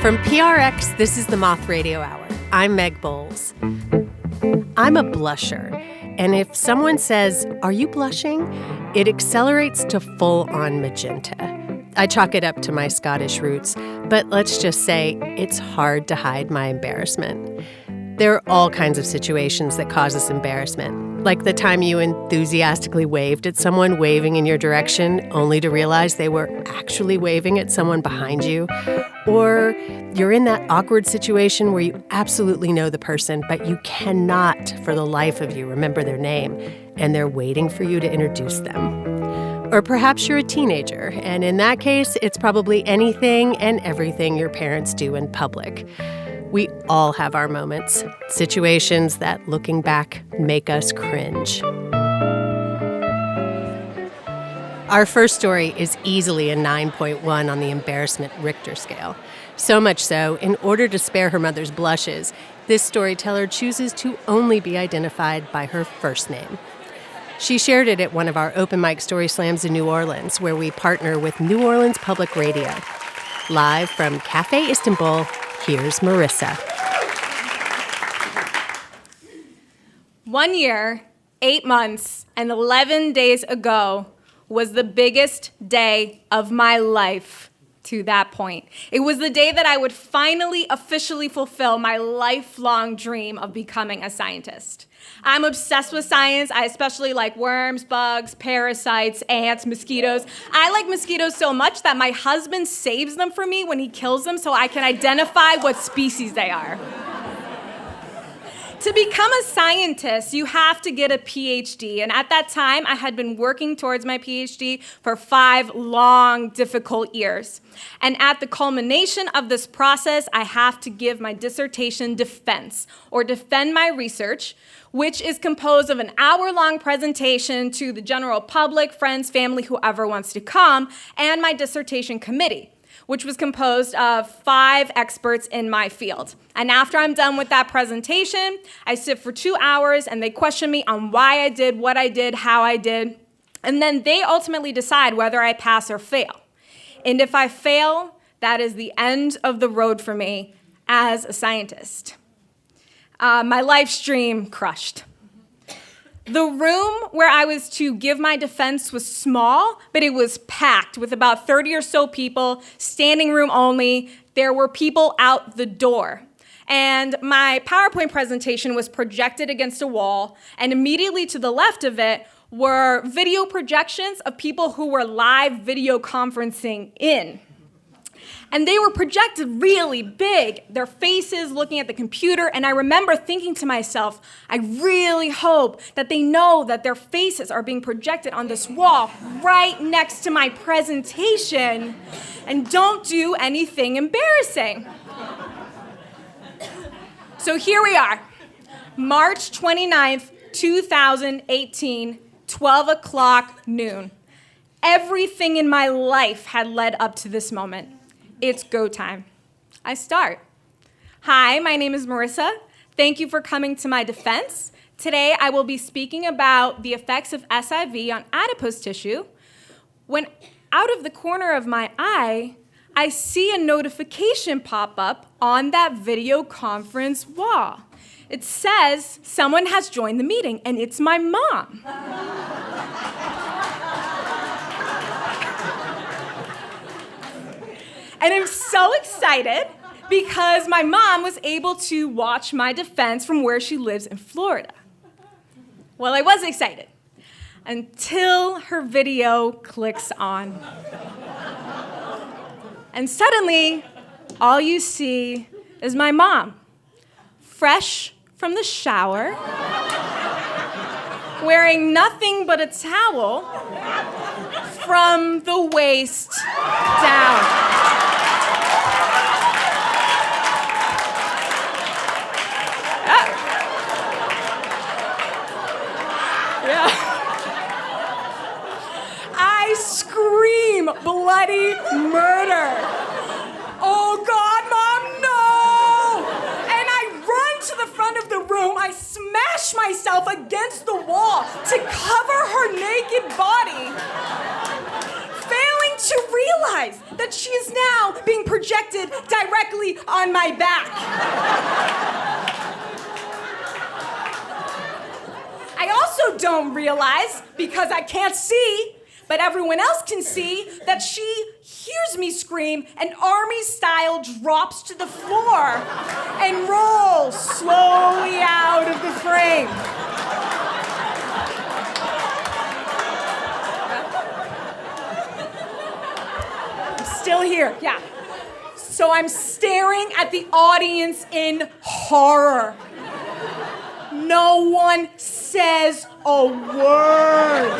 From PRX, this is the Moth Radio Hour. I'm Meg Bowles. I'm a blusher, and if someone says, "Are you blushing?" it accelerates to full-on magenta. I chalk it up to my Scottish roots, but let's just say it's hard to hide my embarrassment. There are all kinds of situations that cause us embarrassment, like the time you enthusiastically waved at someone waving in your direction only to realize they were actually waving at someone behind you. Or you're in that awkward situation where you absolutely know the person, but you cannot, for the life of you, remember their name, and they're waiting for you to introduce them. Or perhaps you're a teenager, and in that case, it's probably anything and everything your parents do in public. We all have our moments, situations that, looking back, make us cringe. Our first story is easily a 9.1 on the embarrassment Richter scale. So much so, in order to spare her mother's blushes, this storyteller chooses to only be identified by her first name. She shared it at one of our open mic story slams in New Orleans, where we partner with New Orleans Public Radio. Live from Cafe Istanbul, here's Marissa. 1 year, 8 months, and 11 days ago was the biggest day of my life to that point. It was the day that I would finally officially fulfill my lifelong dream of becoming a scientist. I'm obsessed with science. I especially like worms, bugs, parasites, ants, mosquitoes. I like mosquitoes so much that my husband saves them for me when he kills them so I can identify what species they are. To become a scientist, you have to get a PhD, and at that time, I had been working towards my PhD for 5 long, difficult years. And at the culmination of this process, I have to give my dissertation defense, or defend my research, which is composed of an hour-long presentation to the general public, friends, family, whoever wants to come, and my dissertation committee, which was composed of 5 experts in my field. And after I'm done with that presentation, I sit for 2 hours and they question me on why I did, what I did, how I did, and then they ultimately decide whether I pass or fail. And if I fail, that is the end of the road for me as a scientist. My life stream crushed. The room where I was to give my defense was small, but it was packed with about 30 or so people, standing room only. There were people out the door. And my PowerPoint presentation was projected against a wall, and immediately to the left of it were video projections of people who were live video conferencing in. And they were projected really big, their faces looking at the computer, and I remember thinking to myself, I really hope that they know that their faces are being projected on this wall right next to my presentation and don't do anything embarrassing. So here we are, March 29th, 2018, 12 o'clock noon. Everything in my life had led up to this moment. It's go time. I start. Hi, my name is Marissa. Thank you for coming to my defense. Today, I will be speaking about the effects of SIV on adipose tissue. When out of the corner of my eye, I see a notification pop up on that video conference wall. It says someone has joined the meeting, and it's my mom. And I'm so excited because my mom was able to watch my defense from where she lives in Florida. Well, I was excited until her video clicks on. And suddenly, all you see is my mom, fresh from the shower, wearing nothing but a towel from the waist down. Yeah. I scream bloody murder. Oh God, Mom, no! And I run to the front of the room. I smash myself against the wall to cover her naked body, failing to realize that that she is now being projected directly on my back. I also don't realize, because I can't see, but everyone else can see, that she hears me scream and army style drops to the floor and rolls slowly out of the frame. I'm still here, yeah. So I'm staring at the audience in horror. No one says a word.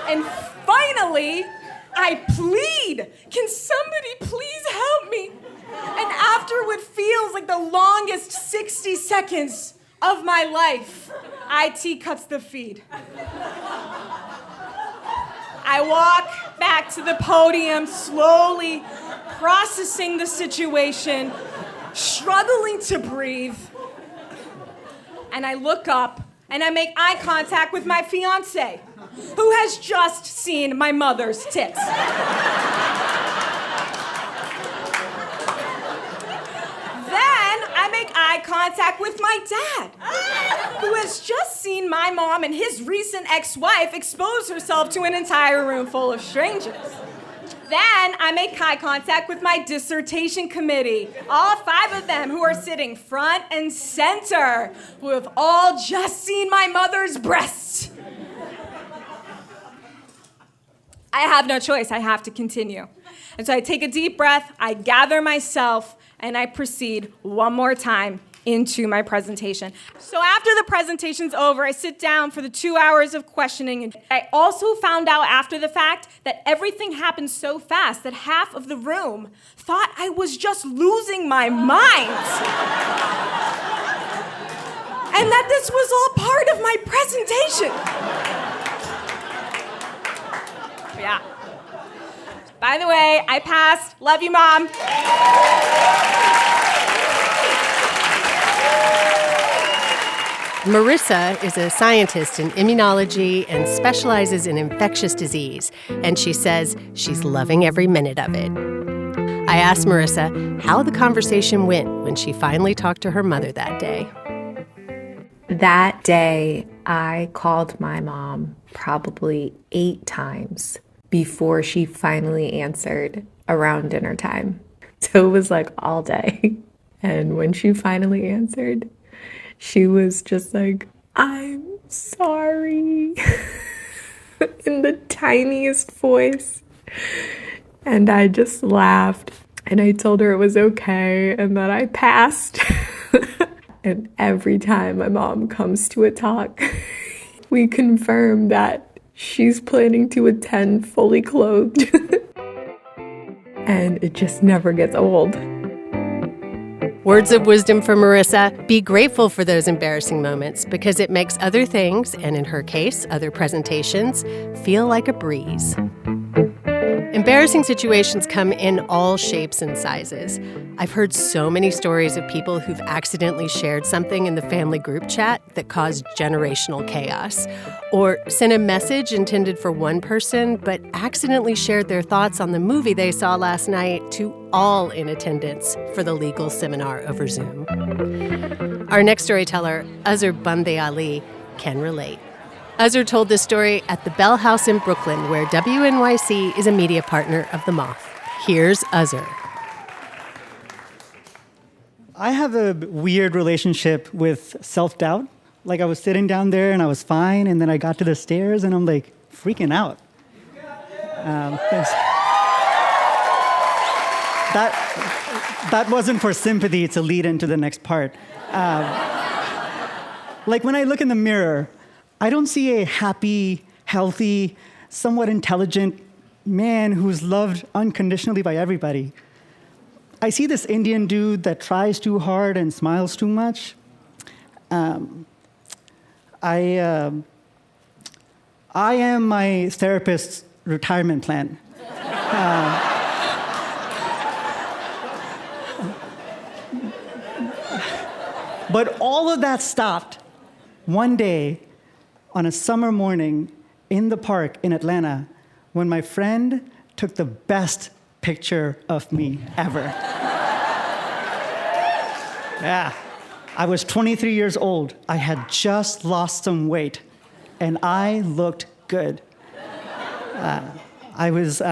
And finally, I plead, can somebody please help me? And after what feels like the longest 60 seconds of my life, IT cuts the feed. I walk back to the podium, slowly processing the situation, struggling to breathe. And I look up and I make eye contact with my fiance, who has just seen my mother's tits. Then I make eye contact with my dad, who has just seen my mom and his recent ex-wife expose herself to an entire room full of strangers. Then I make eye contact with my dissertation committee, all 5 of them who are sitting front and center, who have all just seen my mother's breasts. I have no choice, I have to continue. And so I take a deep breath, I gather myself, and I proceed one more time into my presentation. So after the presentation's over, I sit down for the 2 hours of questioning. And I also found out after the fact that everything happened so fast that half of the room thought I was just losing my mind. And that this was all part of my presentation. Yeah. By the way, I passed. Love you, Mom. Marissa is a scientist in immunology and specializes in infectious disease, and she says she's loving every minute of it. I asked Marissa how the conversation went when she finally talked to her mother that day. That day, I called my mom probably 8 times before she finally answered around dinner time. So it was like all day. And when she finally answered, she was just like, "I'm sorry," in the tiniest voice. And I just laughed. And I told her it was okay and that I passed. And every time my mom comes to a talk, we confirm that she's planning to attend fully clothed. And it just never gets old. Words of wisdom from Marissa: be grateful for those embarrassing moments because it makes other things, and in her case, other presentations, feel like a breeze. Embarrassing situations come in all shapes and sizes. I've heard so many stories of people who've accidentally shared something in the family group chat that caused generational chaos, or sent a message intended for one person but accidentally shared their thoughts on the movie they saw last night to all in attendance for the legal seminar over Zoom. Our next storyteller, Azhar Bande Ali, can relate. Azhar told this story at the Bell House in Brooklyn, where WNYC is a media partner of the Moth. Here's Azhar. I have a weird relationship with self-doubt. Like, I was sitting down there and I was fine, and then I got to the stairs and I'm like freaking out. That wasn't for sympathy, it's a lead into the next part. Like, when I look in the mirror, I don't see a happy, healthy, somewhat intelligent man who's loved unconditionally by everybody. I see this Indian dude that tries too hard and smiles too much. I am my therapist's retirement plan. But all of that stopped one day on a summer morning in the park in Atlanta when my friend took the best picture of me ever. Yeah. I was 23 years old. I had just lost some weight, and I looked good. I was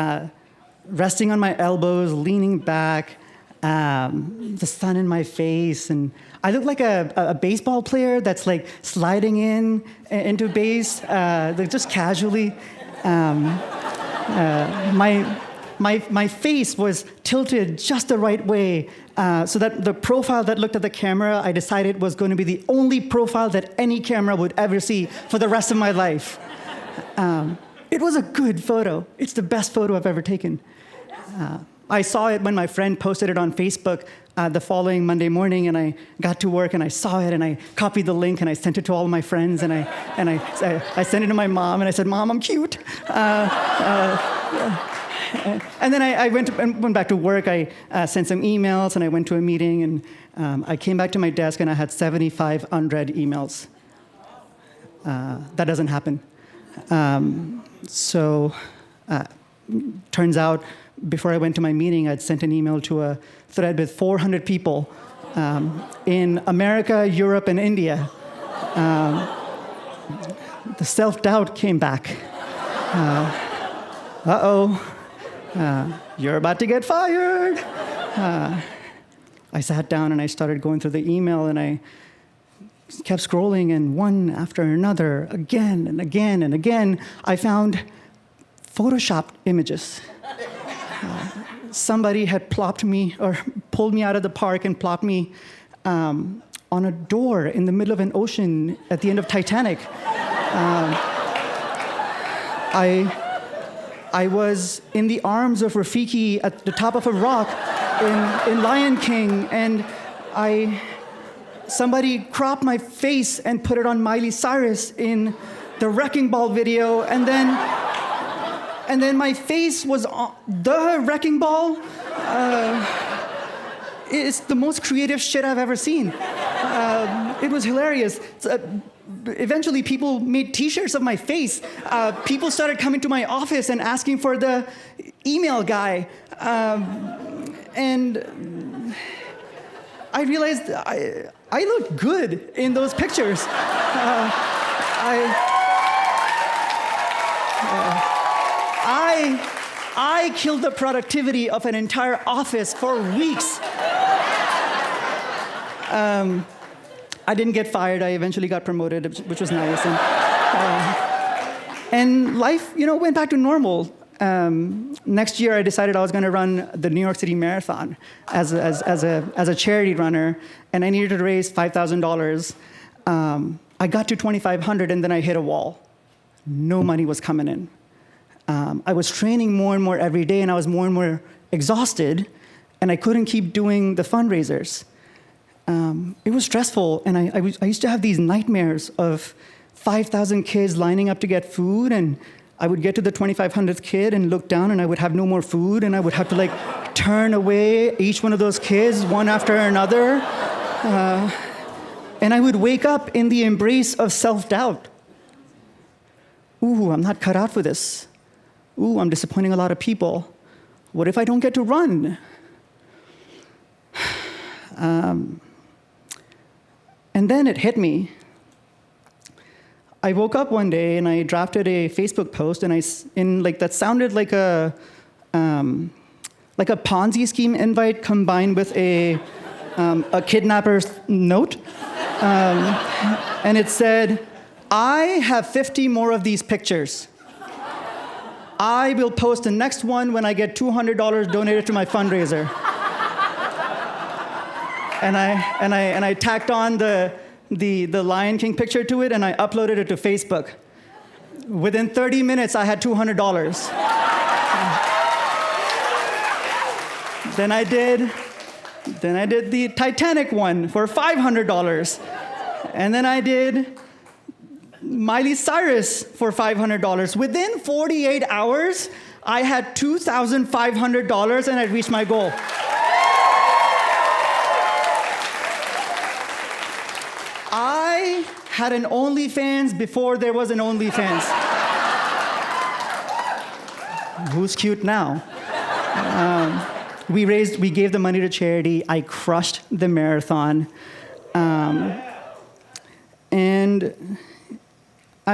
resting on my elbows, leaning back, the sun in my face, and I looked like a baseball player that's like sliding into base, like just casually. My face was tilted just the right way, so that the profile that looked at the camera, I decided was going to be the only profile that any camera would ever see for the rest of my life. It was a good photo. It's the best photo I've ever taken. I saw it when my friend posted it on Facebook the following Monday morning, and I got to work and I saw it and I copied the link and I sent it to all my friends and I sent it to my mom and I said, "Mom, I'm cute." And then I went back to work. I sent some emails and I went to a meeting, and I came back to my desk and I had 75 unread emails. That doesn't happen. So turns out, before I went to my meeting, I'd sent an email to a thread with 400 people in America, Europe, and India. The self-doubt came back. You're about to get fired. I sat down and I started going through the email, and I kept scrolling, and one after another, again and again and again, I found Photoshopped images. Somebody had plopped me or pulled me out of the park and plopped me on a door in the middle of an ocean at the end of Titanic. I was in the arms of Rafiki at the top of a rock in Lion King, and somebody cropped my face and put it on Miley Cyrus in the Wrecking Ball video, and then my face was on the Wrecking Ball. It's the most creative shit I've ever seen. It was hilarious. Eventually, people made T-shirts of my face. People started coming to my office and asking for the email guy. And I realized I looked good in those pictures. I killed the productivity of an entire office for weeks. I didn't get fired. I eventually got promoted, which was nice. And life, went back to normal. Next year, I decided I was going to run the New York City Marathon as a charity runner, and I needed to raise $5,000. I got to 2,500, and then I hit a wall. No money was coming in. I was training more and more every day, and I was more and more exhausted, and I couldn't keep doing the fundraisers. It was stressful, and I used to have these nightmares of 5,000 kids lining up to get food, and I would get to the 2,500th kid and look down, and I would have no more food, and I would have to turn away each one of those kids one after another. And I would wake up in the embrace of self-doubt. Ooh, I'm not cut out for this. Ooh, I'm disappointing a lot of people. What if I don't get to run? And then it hit me. I woke up one day and I drafted a Facebook post, and that sounded like a Ponzi scheme invite combined with a kidnapper's note. And it said, "I have 50 more of these pictures. I will post the next one when I get $200 donated to my fundraiser." And I tacked on the Lion King picture to it, and I uploaded it to Facebook. Within 30 minutes, I had $200. Then I did the Titanic one for $500. And then I did Miley Cyrus for $500. Within 48 hours, I had $2,500, and I reached my goal. I had an OnlyFans before there was an OnlyFans. Who's cute now? We gave the money to charity. I crushed the marathon. And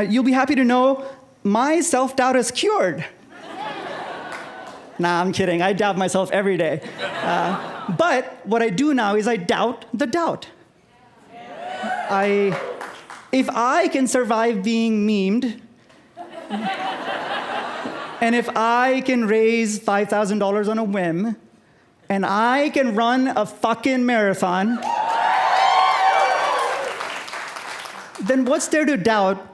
you'll be happy to know my self-doubt is cured. Nah, I'm kidding. I doubt myself every day. But what I do now is I doubt the doubt. If I can survive being memed, and if I can raise $5,000 on a whim, and I can run a fucking marathon, then what's there to doubt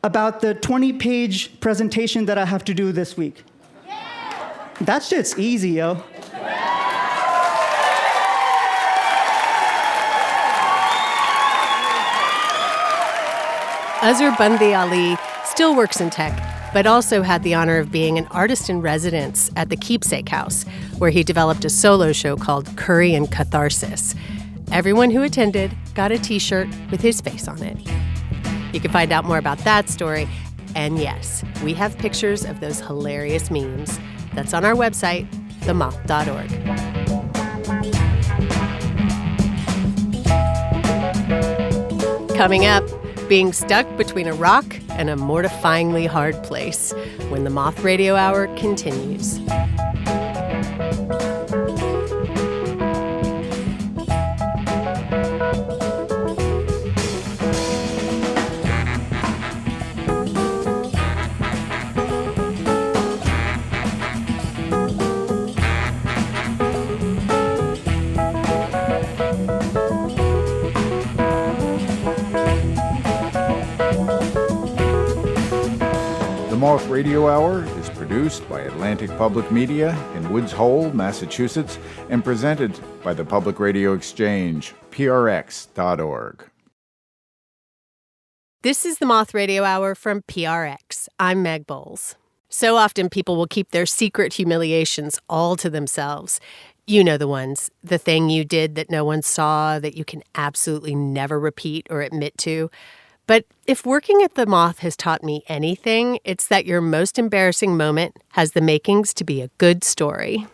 about the 20-page presentation that I have to do this week? That shit's easy, yo. Azhar Bandi Ali still works in tech, but also had the honor of being an artist in residence at the Keepsake House, where he developed a solo show called Curry and Catharsis. Everyone who attended got a T-shirt with his face on it. You can find out more about that story. And yes, we have pictures of those hilarious memes. That's on our website, themoth.org. Coming up, being stuck between a rock and a mortifyingly hard place when the Moth Radio Hour continues. The Moth Radio Hour is produced by Atlantic Public Media in Woods Hole, Massachusetts, and presented by the Public Radio Exchange, prx.org. This is the Moth Radio Hour from PRX. I'm Meg Bowles. So often people will keep their secret humiliations all to themselves. You know the ones, the thing you did that no one saw, that you can absolutely never repeat or admit to. But if working at the Moth has taught me anything, it's that your most embarrassing moment has the makings to be a good story.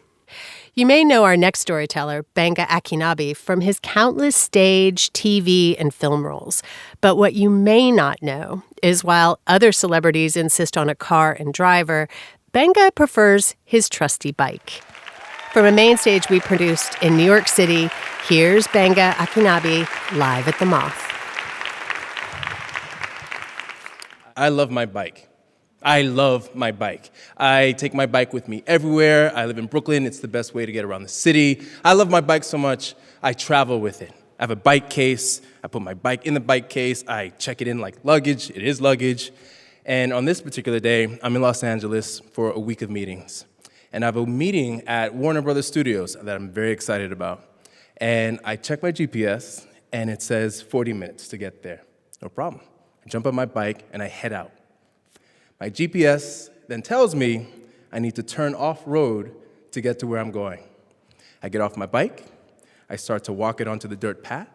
You may know our next storyteller, Gbenga Akinnagbe, from his countless stage, TV, and film roles. But what you may not know is while other celebrities insist on a car and driver, Gbenga prefers his trusty bike. From a main stage we produced in New York City, here's Gbenga Akinnagbe live at the Moth. I love my bike. I love my bike. I take my bike with me everywhere. I live in Brooklyn. It's the best way to get around the city. I love my bike so much, I travel with it. I have a bike case. I put my bike in the bike case. I check it in like luggage. It is luggage. And on this particular day, I'm in Los Angeles for a week of meetings. And I have a meeting at Warner Brothers Studios that I'm very excited about. And I check my GPS, and it says 40 minutes to get there. No problem. I jump on my bike, and I head out. My GPS then tells me I need to turn off-road to get to where I'm going. I get off my bike, I start to walk it onto the dirt path,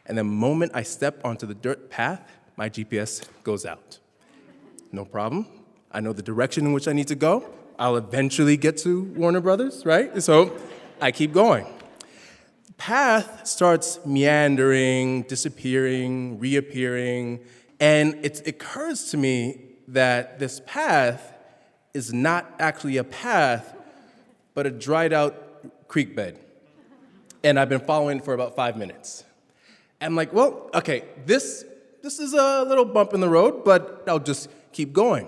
and the moment I step onto the dirt path, my GPS goes out. No problem. I know the direction in which I need to go. I'll eventually get to Warner Brothers, right? So I keep going. The path starts meandering, disappearing, reappearing, and it occurs to me that this path is not actually a path, but a dried out creek bed. And I've been following it for about 5 minutes. And I'm like, well, okay, this is a little bump in the road, but I'll just keep going.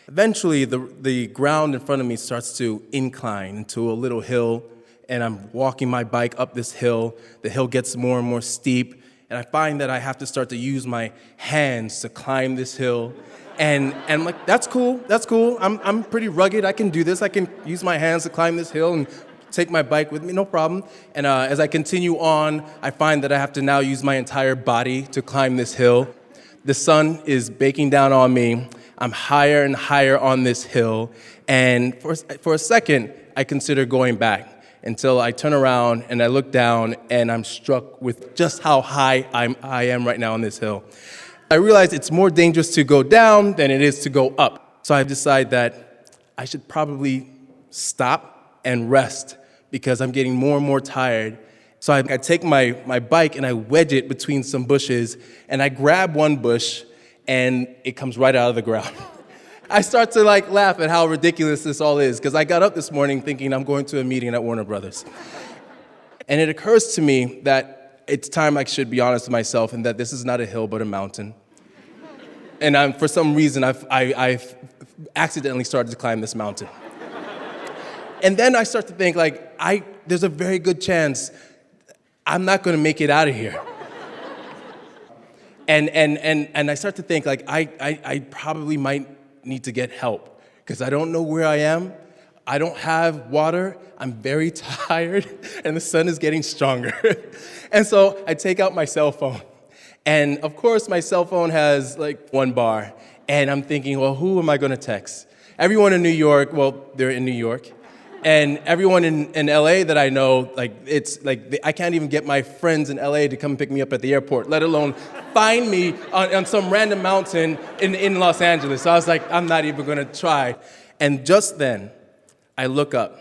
Eventually, the ground in front of me starts to incline into a little hill, and I'm walking my bike up this hill. The hill gets more and more steep, and I find that I have to start to use my hands to climb this hill. And I'm like, that's cool. I'm pretty rugged. I can do this. I can use my hands to climb this hill and take my bike with me, no problem. And as I continue on, I find that I have to now use my entire body to climb this hill. The sun is baking down on me. I'm higher and higher on this hill. And for a second, I consider going back until I turn around and I look down and I'm struck with just how high I am right now on this hill. I realize it's more dangerous to go down than it is to go up. So I decide that I should probably stop and rest because I'm getting more and more tired. So I take my bike and I wedge it between some bushes, and I grab one bush, and it comes right out of the ground. I start to laugh at how ridiculous this all is, because I got up this morning thinking I'm going to a meeting at Warner Brothers. And it occurs to me that it's time I should be honest with myself and that this is not a hill but a mountain. And for some reason, I've accidentally started to climb this mountain. And then I start to think, there's a very good chance I'm not going to make it out of here. And I start to think, I probably might need to get help, because I don't know where I am. I don't have water. I'm very tired, and the sun is getting stronger. And so I take out my cell phone. And of course, my cell phone has one bar. And I'm thinking, well, who am I going to text? Everyone in New York, well, they're in New York. And everyone in LA that I know, I can't even get my friends in LA to come pick me up at the airport, let alone find me on some random mountain in Los Angeles. So I was like, I'm not even going to try. And just then, I look up,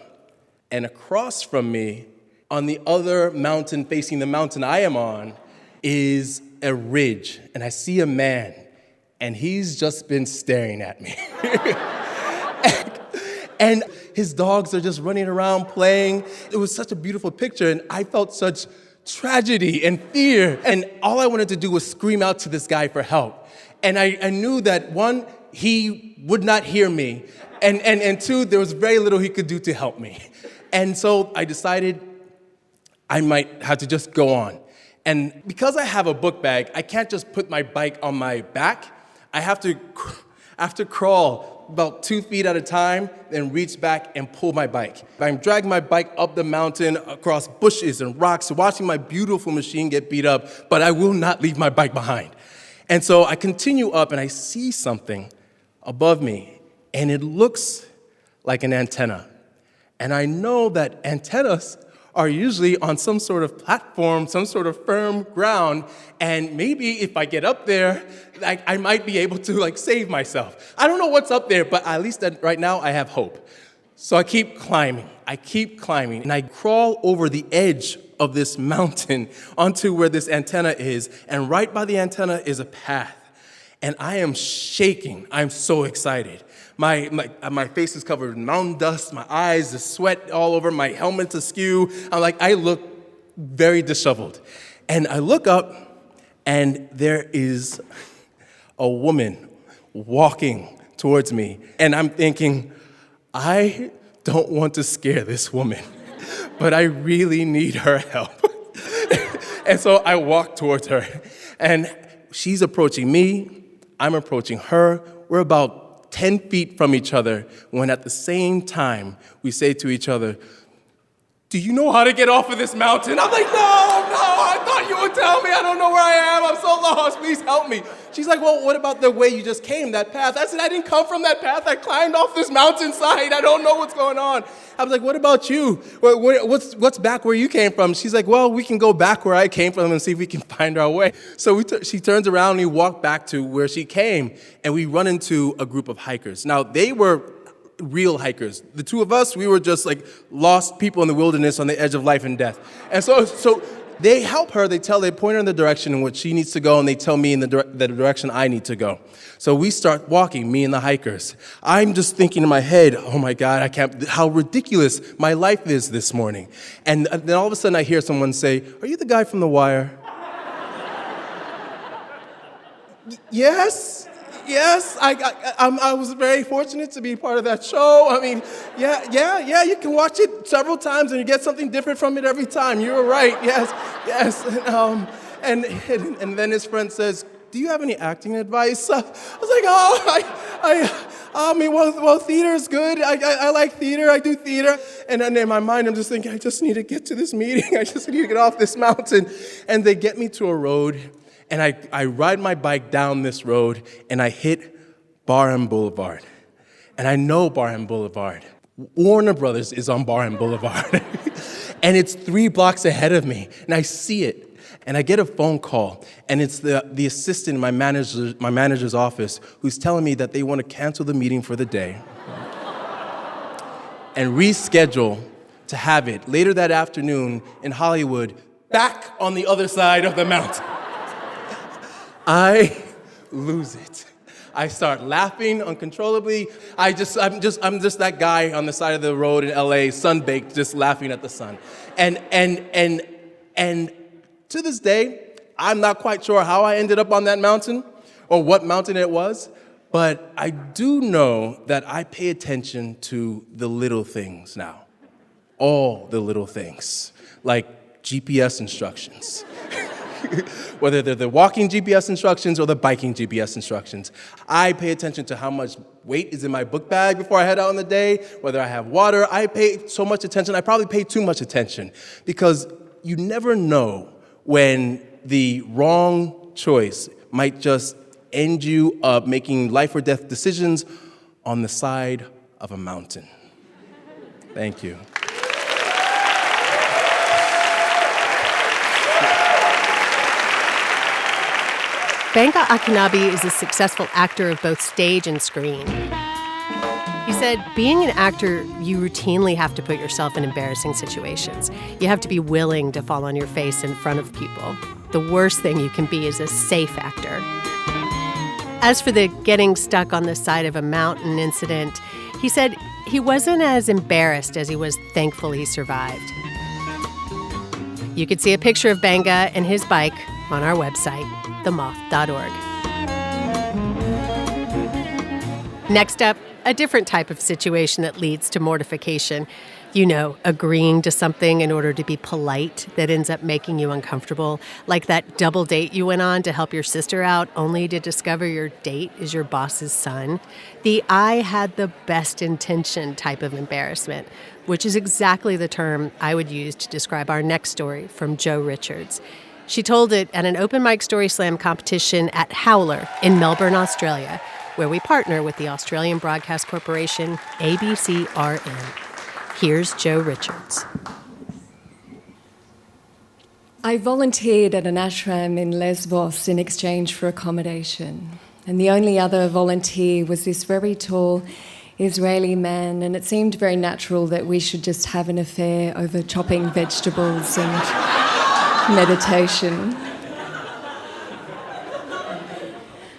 and across from me, on the other mountain facing the mountain I am on, is a ridge. And I see a man, and he's just been staring at me. And his dogs are just running around playing. It was such a beautiful picture, and I felt such tragedy and fear. And all I wanted to do was scream out to this guy for help. And I knew that, one, he would not hear me, and two, there was very little he could do to help me. And so I decided I might have to just go on. And because I have a book bag, I can't just put my bike on my back. I have to crawl about 2 feet at a time, then reach back and pull my bike. I'm dragging my bike up the mountain, across bushes and rocks, watching my beautiful machine get beat up, but I will not leave my bike behind. And so I continue up, and I see something above me, and it looks like an antenna. And I know that antennas are usually on some sort of platform, some sort of firm ground, and maybe if I get up there, I might be able to save myself. I don't know what's up there, but at least right now I have hope. So I keep climbing, and I crawl over the edge of this mountain onto where this antenna is, and right by the antenna is a path. And I am shaking. I'm so excited. My face is covered in mountain dust, my eyes, the sweat all over, my helmet's askew. I look very disheveled. And I look up, and there is a woman walking towards me. And I'm thinking, I don't want to scare this woman, but I really need her help. And so I walk towards her, and she's approaching me, I'm approaching her. We're about 10 feet from each other, when at the same time, we say to each other, "Do you know how to get off of this mountain?" I'm like, no, I thought you would tell me. I don't know where I am. I'm so lost. Please help me. She's like, "Well, what about the way you just came, that path?" I said, "I didn't come from that path. I climbed off this mountainside. I don't know what's going on." I was like, "What about you? What's back where you came from?" She's like, "Well, we can go back where I came from and see if we can find our way." So she turns around and we walk back to where she came, and we run into a group of hikers. Now, they were real hikers. The two of us, we were just lost people in the wilderness on the edge of life and death. And so they help her. They point her in the direction in which she needs to go, and they tell me in the direction I need to go. So we start walking, me and the hikers. I'm just thinking in my head, oh my God, how ridiculous my life is this morning. And then all of a sudden I hear someone say, "Are you the guy from The Wire?" Yes, I was very fortunate to be part of that show. I mean, yeah, you can watch it several times and you get something different from it every time. You were right, yes. And then his friend says, "Do you have any acting advice?" I was like, well, theater is good. I like theater. I do theater. And then in my mind, I'm just thinking, I just need to get to this meeting. I just need to get off this mountain. And they get me to a road. And I ride my bike down this road, and I hit Barham Boulevard. And I know Barham Boulevard. Warner Brothers is on Barham Boulevard. And it's 3 blocks ahead of me, and I see it. And I get a phone call, and it's the assistant in my manager's office who's telling me that they want to cancel the meeting for the day. and reschedule to have it later that afternoon in Hollywood, back on the other side of the mountain. I lose it. I start laughing uncontrollably. I'm just that guy on the side of the road in LA, sun-baked, just laughing at the sun. And to this day, I'm not quite sure how I ended up on that mountain or what mountain it was, but I do know that I pay attention to the little things now. All the little things, like GPS instructions. Whether they're the walking GPS instructions or the biking GPS instructions. I pay attention to how much weight is in my book bag before I head out on the day, whether I have water. I pay so much attention. I probably pay too much attention because you never know when the wrong choice might just end you up making life or death decisions on the side of a mountain. Thank you. Gbenga Akinnagbe is a successful actor of both stage and screen. He said, being an actor, you routinely have to put yourself in embarrassing situations. You have to be willing to fall on your face in front of people. The worst thing you can be is a safe actor. As for the getting stuck on the side of a mountain incident, he said he wasn't as embarrassed as he was thankful he survived. You could see a picture of Gbenga and his bike on our website, themoth.org. Next up, a different type of situation that leads to mortification. You know, agreeing to something in order to be polite that ends up making you uncomfortable, like that double date you went on to help your sister out only to discover your date is your boss's son. The I had the best intention type of embarrassment, which is exactly the term I would use to describe our next story from Joanne Richards. She told it at an open mic story slam competition at Howler in Melbourne, Australia, where we partner with the Australian Broadcast Corporation, ABCRN. Here's Joanne Richards. I volunteered at an ashram in Lesbos in exchange for accommodation. And the only other volunteer was this very tall Israeli man, and it seemed very natural that we should just have an affair over chopping vegetables and meditation.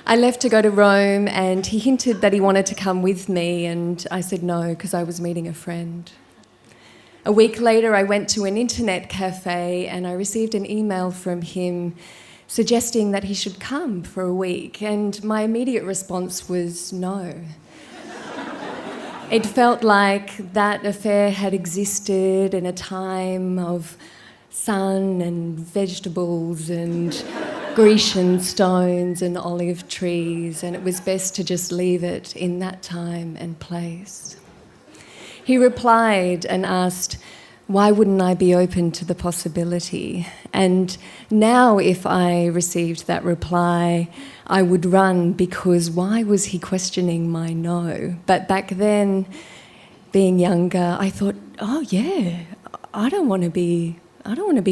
I left to go to Rome, and he hinted that he wanted to come with me, and I said no because I was meeting a friend. A week later, I went to an internet cafe and I received an email from him suggesting that he should come for a week, and my immediate response was no. It felt like that affair had existed in a time of sun and vegetables and Grecian stones and olive trees, and it was best to just leave it in that time and place. He replied and asked, why wouldn't I be open to the possibility? And now if I received that reply, I would run, because why was he questioning my no? But back then, being younger, I thought, oh yeah, I don't want to be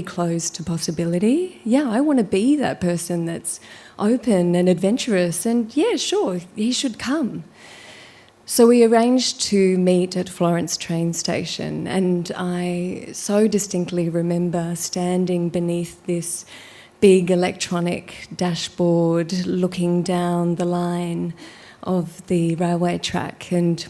closed to possibility. Yeah, I want to be that person that's open and adventurous, and yeah, sure, he should come. So we arranged to meet at Florence train station, and I so distinctly remember standing beneath this big electronic dashboard looking down the line of the railway track, and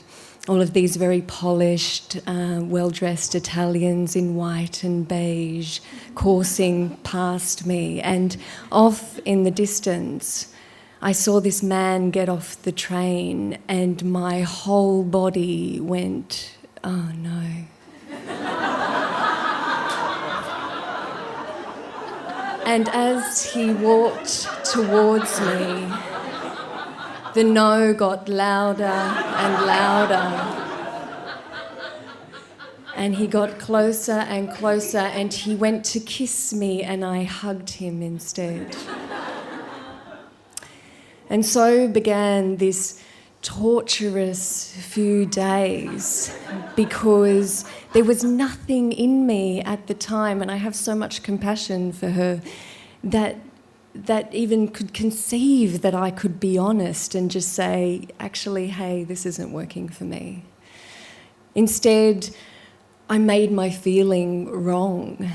all of these very polished, well-dressed Italians in white and beige coursing past me. And off in the distance, I saw this man get off the train, and my whole body went, oh no. And as he walked towards me, the no got louder and louder. And he got closer and closer, and he went to kiss me, and I hugged him instead. And so began this torturous few days, because there was nothing in me at the time, and I have so much compassion for her, that even could conceive that I could be honest and just say, actually, hey, this isn't working for me. Instead, I made my feeling wrong.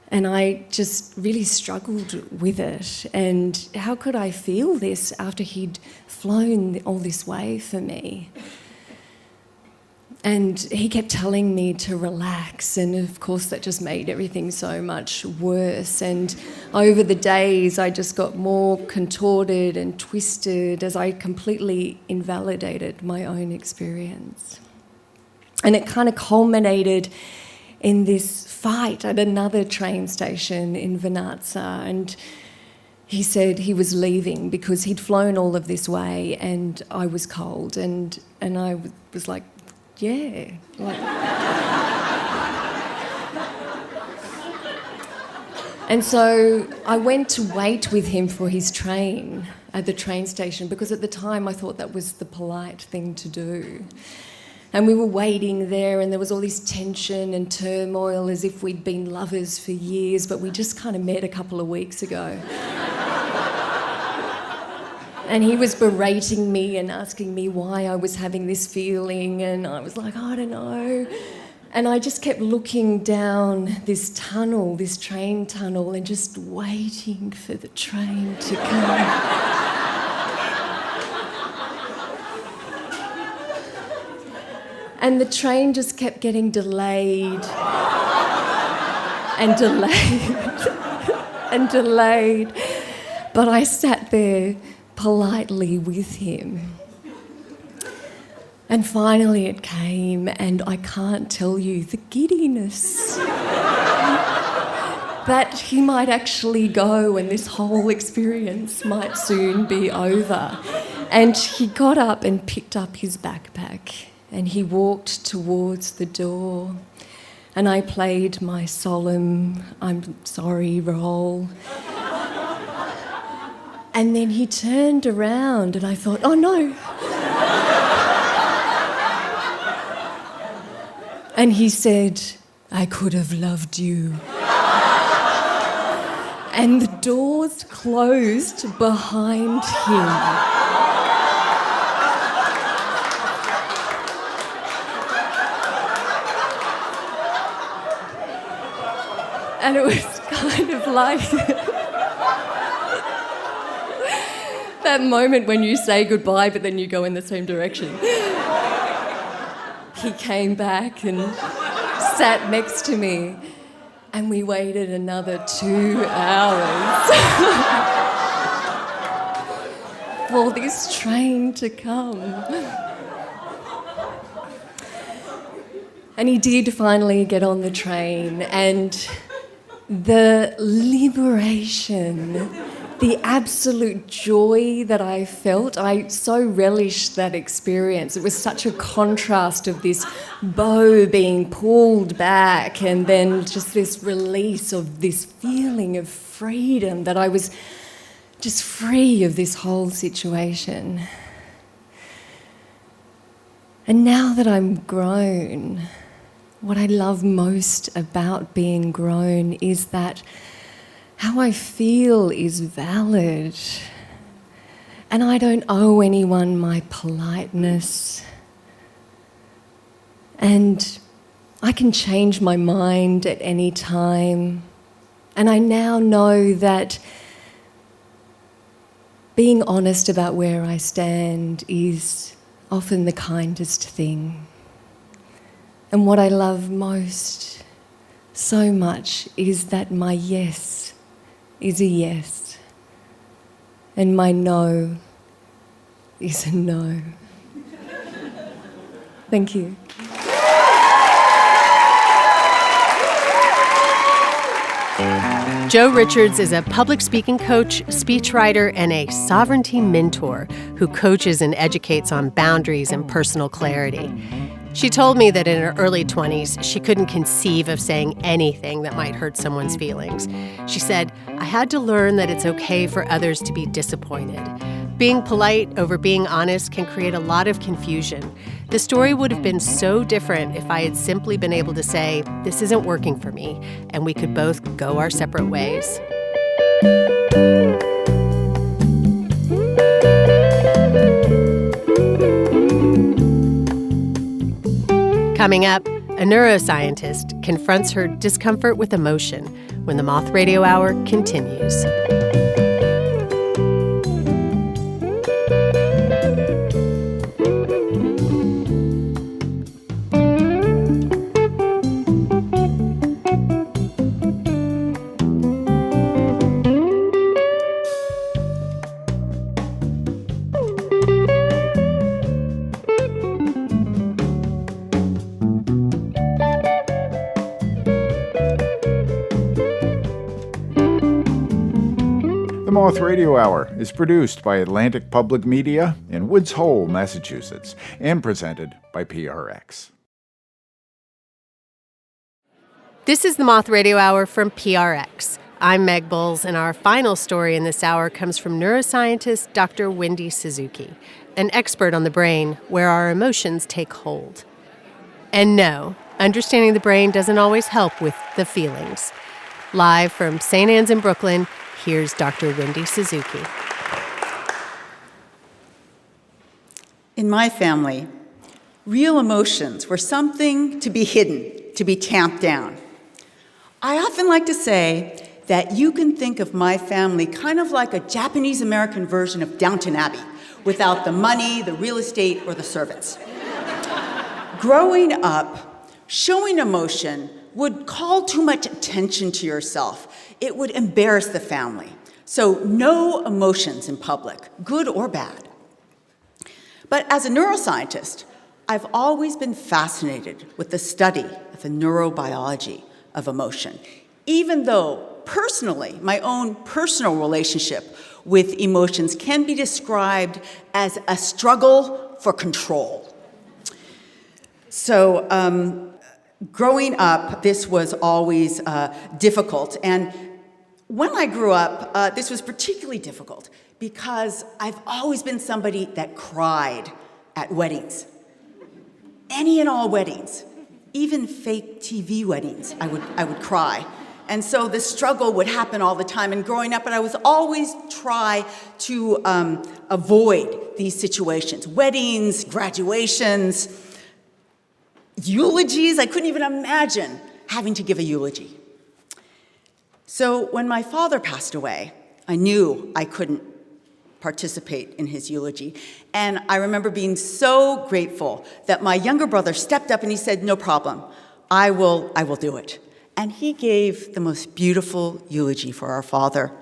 And I just really struggled with it. And how could I feel this after he'd flown all this way for me? And he kept telling me to relax, and of course that just made everything so much worse. And over the days, I just got more contorted and twisted as I completely invalidated my own experience. And it kind of culminated in this fight at another train station in Venazia, and he said he was leaving because he'd flown all of this way and I was cold, and I was like, yeah. And so I went to wait with him for his train at the train station because at the time I thought that was the polite thing to do. And we were waiting there and there was all this tension and turmoil as if we'd been lovers for years, but we just kind of met a couple of weeks ago. And he was berating me and asking me why I was having this feeling, and I was like, I don't know. And I just kept looking down this tunnel, this train tunnel, and just waiting for the train to come. And the train just kept getting delayed and delayed and delayed. But I sat there politely with him. And finally it came, and I can't tell you the giddiness that he might actually go and this whole experience might soon be over. And he got up and picked up his backpack and he walked towards the door, and I played my solemn I'm sorry role. And then he turned around and I thought, oh no. And he said, I could have loved you. And the doors closed behind him. And it was kind of like that moment when you say goodbye but then you go in the same direction. He came back and sat next to me, and we waited another 2 hours for this train to come. And he did finally get on the train, and the liberation, the absolute joy that I felt, I so relished that experience. It was such a contrast of this bow being pulled back and then just this release of this feeling of freedom, that I was just free of this whole situation. And now that I'm grown, what I love most about being grown is that how I feel is valid, and I don't owe anyone my politeness, and I can change my mind at any time. And I now know that being honest about where I stand is often the kindest thing. And what I love most so much is that my yes is a yes, and my no is a no. Thank you. Jo Richards is a public speaking coach, speechwriter, and a sovereignty mentor who coaches and educates on boundaries and personal clarity. She told me that in her early 20s, she couldn't conceive of saying anything that might hurt someone's feelings. She said, I had to learn that it's okay for others to be disappointed. Being polite over being honest can create a lot of confusion. The story would have been so different if I had simply been able to say, this isn't working for me, and we could both go our separate ways. Coming up, a neuroscientist confronts her discomfort with emotion when the Moth Radio Hour continues. The Moth Radio Hour is produced by Atlantic Public Media in Woods Hole, Massachusetts, and presented by PRX. This is the Moth Radio Hour from PRX. I'm Meg Bowles, and our final story in this hour comes from neuroscientist Dr. Wendy Suzuki, an expert on the brain, where our emotions take hold. And no, understanding the brain doesn't always help with the feelings. Live from St. Anne's in Brooklyn, here's Dr. Wendy Suzuki. In my family, real emotions were something to be hidden, to be tamped down. I often like to say that you can think of my family kind of like a Japanese-American version of Downton Abbey, without the money, the real estate, or the servants. Growing up, showing emotion would call too much attention to yourself. It would embarrass the family. So no emotions in public, good or bad. But as a neuroscientist, I've always been fascinated with the study of the neurobiology of emotion, even though personally, my own personal relationship with emotions can be described as a struggle for control. So growing up, this was always difficult. And when I grew up, this was particularly difficult because I've always been somebody that cried at weddings. Any and all weddings, even fake TV weddings, I would cry. And so the struggle would happen all the time. And growing up, and I was always try to avoid these situations. Weddings, graduations, eulogies. I couldn't even imagine having to give a eulogy. So when my father passed away, I knew I couldn't participate in his eulogy. And I remember being so grateful that my younger brother stepped up and he said, "No problem, I will do it." And he gave the most beautiful eulogy for our father.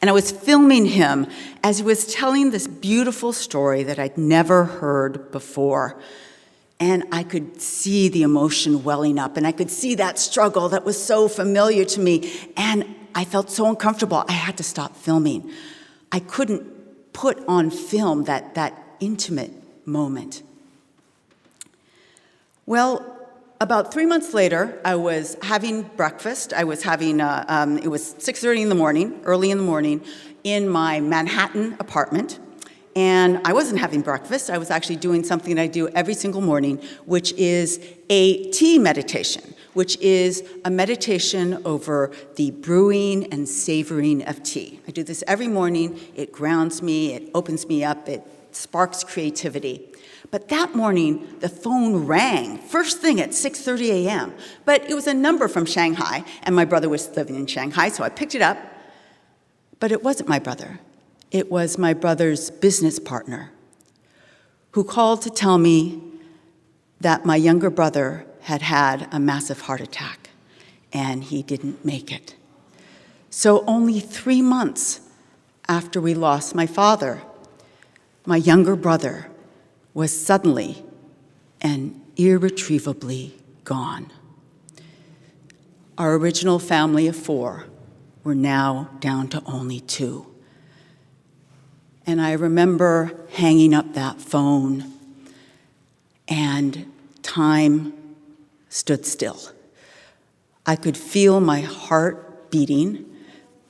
And I was filming him as he was telling this beautiful story that I'd never heard before. And I could see the emotion welling up, and I could see that struggle that was so familiar to me. And I felt so uncomfortable, I had to stop filming. I couldn't put on film that intimate moment. Well, about 3 months later, I was having breakfast. I was having, it was 6:30 in the morning, early in the morning, in my Manhattan apartment. And I wasn't having breakfast. I was actually doing something I do every single morning, which is a tea meditation, which is a meditation over the brewing and savoring of tea. I do this every morning. It grounds me, it opens me up, it sparks creativity. But that morning, the phone rang, first thing at 6:30 a.m. But it was a number from Shanghai, and my brother was living in Shanghai, so I picked it up. But it wasn't my brother. It was my brother's business partner who called to tell me that my younger brother had had a massive heart attack and he didn't make it. So only 3 months after we lost my father, my younger brother was suddenly and irretrievably gone. Our original family of 4 were now down to only 2. And I remember hanging up that phone, and time stood still. I could feel my heart beating.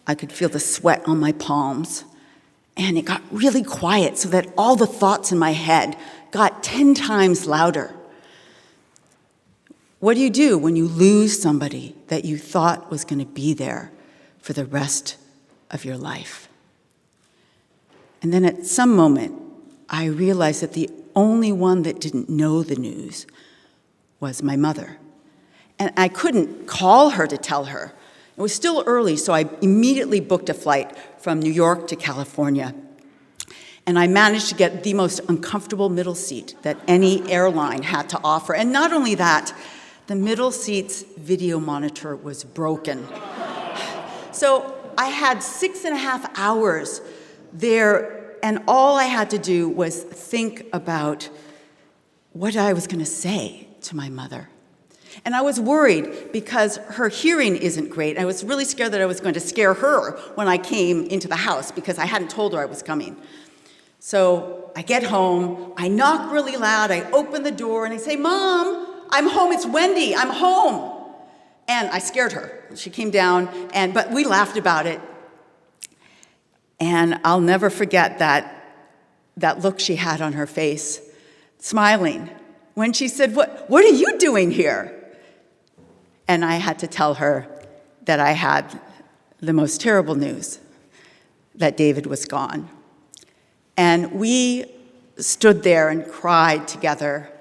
I could feel the sweat on my palms. And it got really quiet so that all the thoughts in my head got 10 times louder. What do you do when you lose somebody that you thought was going to be there for the rest of your life? And then at some moment, I realized that the only one that didn't know the news was my mother. And I couldn't call her to tell her. It was still early, so I immediately booked a flight from New York to California. And I managed to get the most uncomfortable middle seat that any airline had to offer. And not only that, the middle seat's video monitor was broken. So I had 6.5 hours there, and all I had to do was think about what I was going to say to my mother. And I was worried because her hearing isn't great. I was really scared that I was going to scare her when I came into the house because I hadn't told her I was coming. So I get home, I knock really loud, I open the door, and I say, "Mom, I'm home, it's Wendy, I'm home." And I scared her. She came down, but we laughed about it. And I'll never forget that look she had on her face, smiling, when she said, What are you doing here?" And I had to tell her that I had the most terrible news, that David was gone. And we stood there and cried together.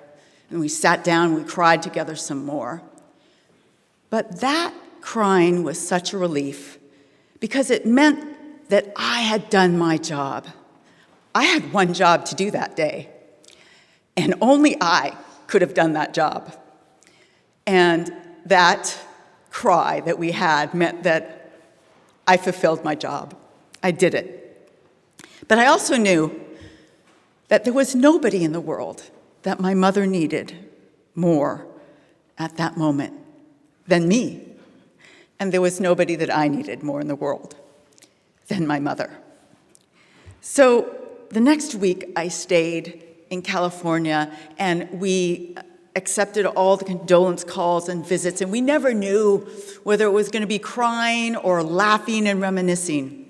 And we sat down, we cried together some more. But that crying was such a relief because it meant that I had done my job. I had one job to do that day, and only I could have done that job. And that cry that we had meant that I fulfilled my job. I did it. But I also knew that there was nobody in the world that my mother needed more at that moment than me. And there was nobody that I needed more in the world than my mother. So the next week I stayed in California, and we accepted all the condolence calls and visits, and we never knew whether it was going to be crying or laughing and reminiscing.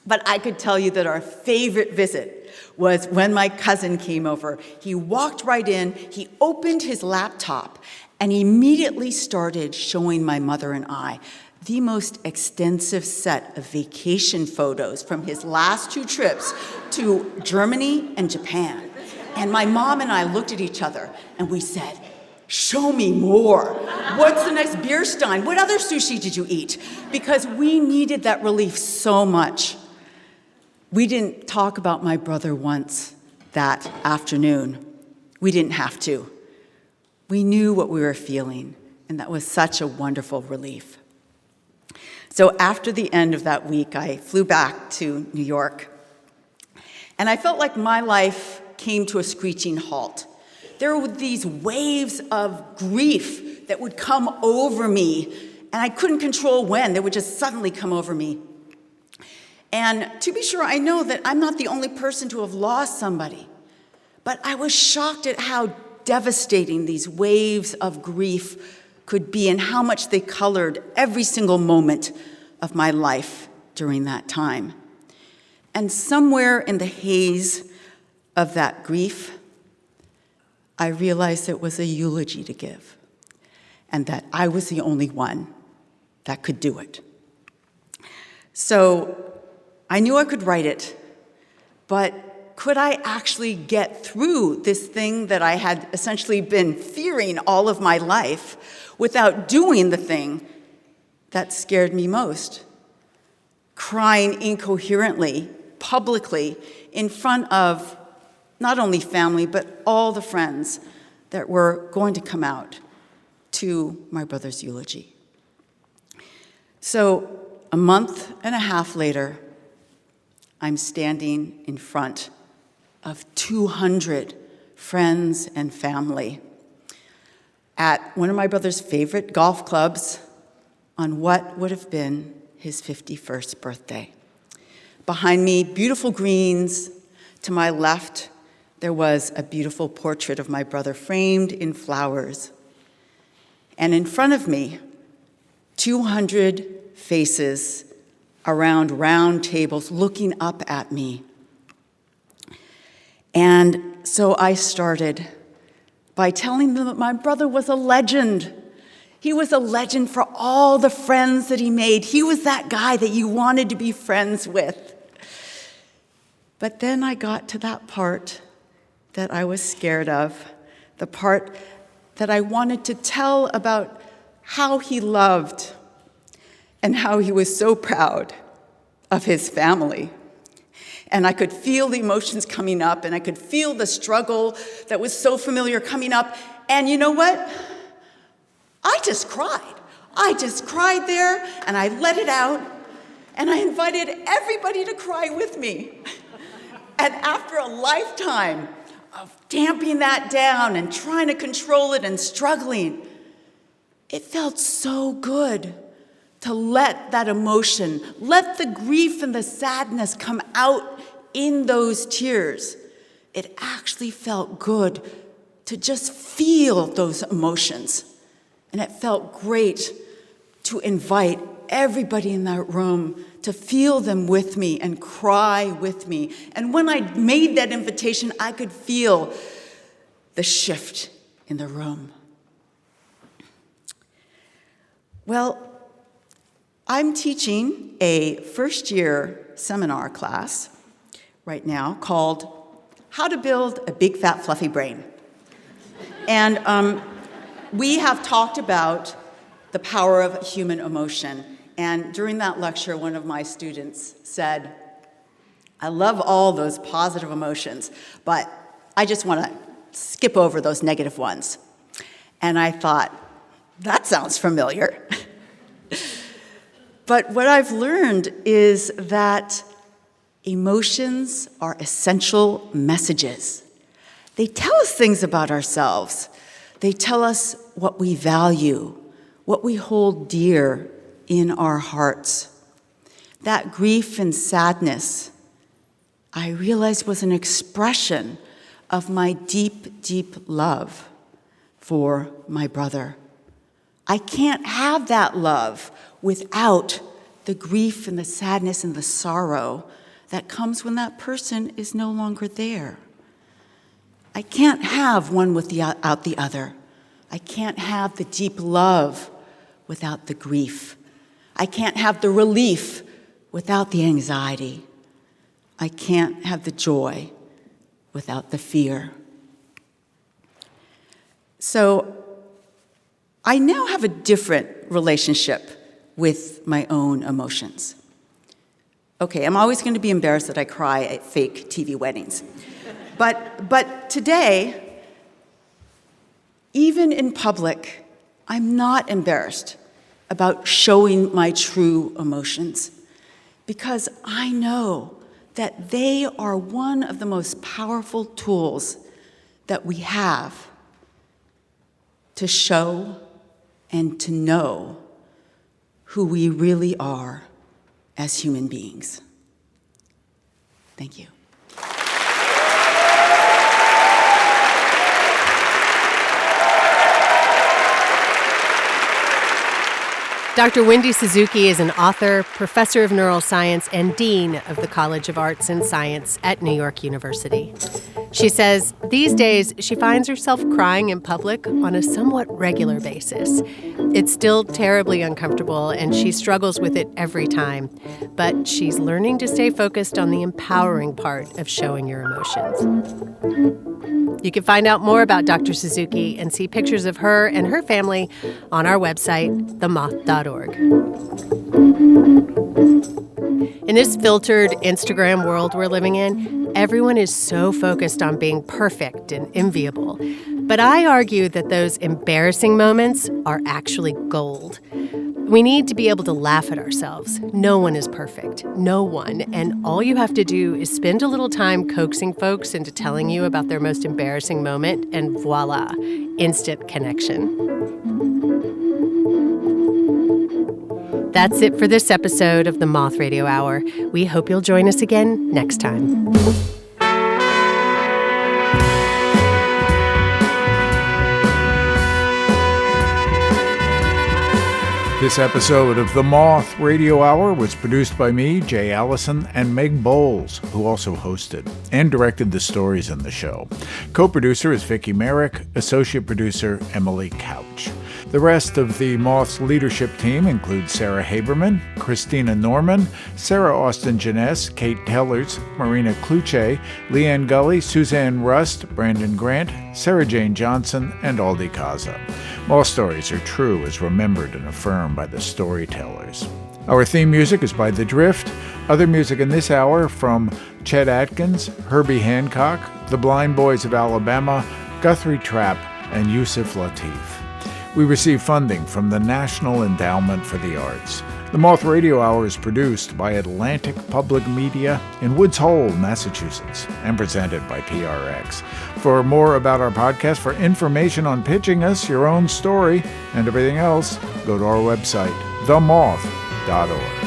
But I could tell you that our favorite visit was when my cousin came over. He walked right in, he opened his laptop, and immediately started showing my mother and I the most extensive set of vacation photos from his last 2 trips to Germany and Japan. And my mom and I looked at each other and we said, "Show me more. What's the next beer stein? What other sushi did you eat?" Because we needed that relief so much. We didn't talk about my brother once that afternoon. We didn't have to. We knew what we were feeling, and that was such a wonderful relief. So after the end of that week, I flew back to New York, and I felt like my life came to a screeching halt. There were these waves of grief that would come over me, and I couldn't control when. They would just suddenly come over me. And to be sure, I know that I'm not the only person to have lost somebody, but I was shocked at how devastating these waves of grief could be and how much they colored every single moment of my life during that time. And somewhere in the haze of that grief, I realized it was a eulogy to give, and that I was the only one that could do it. So I knew I could write it, but could I actually get through this thing that I had essentially been fearing all of my life without doing the thing that scared me most? Crying incoherently, publicly, in front of not only family, but all the friends that were going to come out to my brother's eulogy. So a month and a half later, I'm standing in front of 200 friends and family at one of my brother's favorite golf clubs on what would have been his 51st birthday. Behind me, beautiful greens. To my left, there was a beautiful portrait of my brother framed in flowers. And in front of me, 200 faces around round tables looking up at me. And so I started by telling them that my brother was a legend. He was a legend for all the friends that he made. He was that guy that you wanted to be friends with. But then I got to that part that I was scared of, the part that I wanted to tell about how he loved and how he was so proud of his family. And I could feel the emotions coming up, and I could feel the struggle that was so familiar coming up. And you know what? I just cried. I just cried there, and I let it out, and I invited everybody to cry with me. And after a lifetime of damping that down and trying to control it and struggling, it felt so good to let that emotion, let the grief and the sadness come out in those tears. It actually felt good to just feel those emotions. And it felt great to invite everybody in that room to feel them with me and cry with me. And when I made that invitation, I could feel the shift in the room. Well, I'm teaching a first-year seminar class right now called How to Build a Big, Fat, Fluffy Brain. And we have talked about the power of human emotion. And during that lecture, one of my students said, I love all those positive emotions, but I just want to skip over those negative ones. And I thought, that sounds familiar. But what I've learned is that emotions are essential messages. They tell us things about ourselves. They tell us what we value, what we hold dear in our hearts. That grief and sadness, I realized, was an expression of my deep, deep love for my brother. I can't have that love without the grief and the sadness and the sorrow that comes when that person is no longer there. I can't have one without the other. I can't have the deep love without the grief. I can't have the relief without the anxiety. I can't have the joy without the fear. So I now have a different relationship with my own emotions. Okay, I'm always going to be embarrassed that I cry at fake TV weddings. But today, even in public, I'm not embarrassed about showing my true emotions, because I know that they are one of the most powerful tools that we have to show and to know who we really are as human beings. Thank you. Dr. Wendy Suzuki is an author, professor of neuroscience, and dean of the College of Arts and Science at New York University. She says these days she finds herself crying in public on a somewhat regular basis. It's still terribly uncomfortable, and she struggles with it every time. But she's learning to stay focused on the empowering part of showing your emotions. You can find out more about Dr. Suzuki and see pictures of her and her family on our website, themoth.org. In this filtered Instagram world we're living in, everyone is so focused on being perfect and enviable. But I argue that those embarrassing moments are actually gold. We need to be able to laugh at ourselves. No one is perfect. No one. And all you have to do is spend a little time coaxing folks into telling you about their most embarrassing moment, and voila, instant connection. That's it for this episode of the Moth Radio Hour. We hope you'll join us again next time. This episode of The Moth Radio Hour was produced by me, Jay Allison, and Meg Bowles, who also hosted and directed the stories in the show. Co-producer is Vicki Merrick, associate producer Emily Couch. The rest of the Moth's leadership team includes Sarah Haberman, Christina Norman, Sarah Austin Janess, Kate Tellers, Marina Kluche, Leanne Gully, Suzanne Rust, Brandon Grant, Sarah Jane Johnson, and Aldi Kaza. Moth stories are true as remembered and affirmed by the Storytellers. Our theme music is by The Drift. Other music in this hour from Chet Atkins, Herbie Hancock, The Blind Boys of Alabama, Guthrie Trapp, and Yusuf Lateef. We receive funding from the National Endowment for the Arts. The Moth Radio Hour is produced by Atlantic Public Media in Woods Hole, Massachusetts, and presented by PRX. For more about our podcast, for information on pitching us your own story and everything else, go to our website, themoth.org.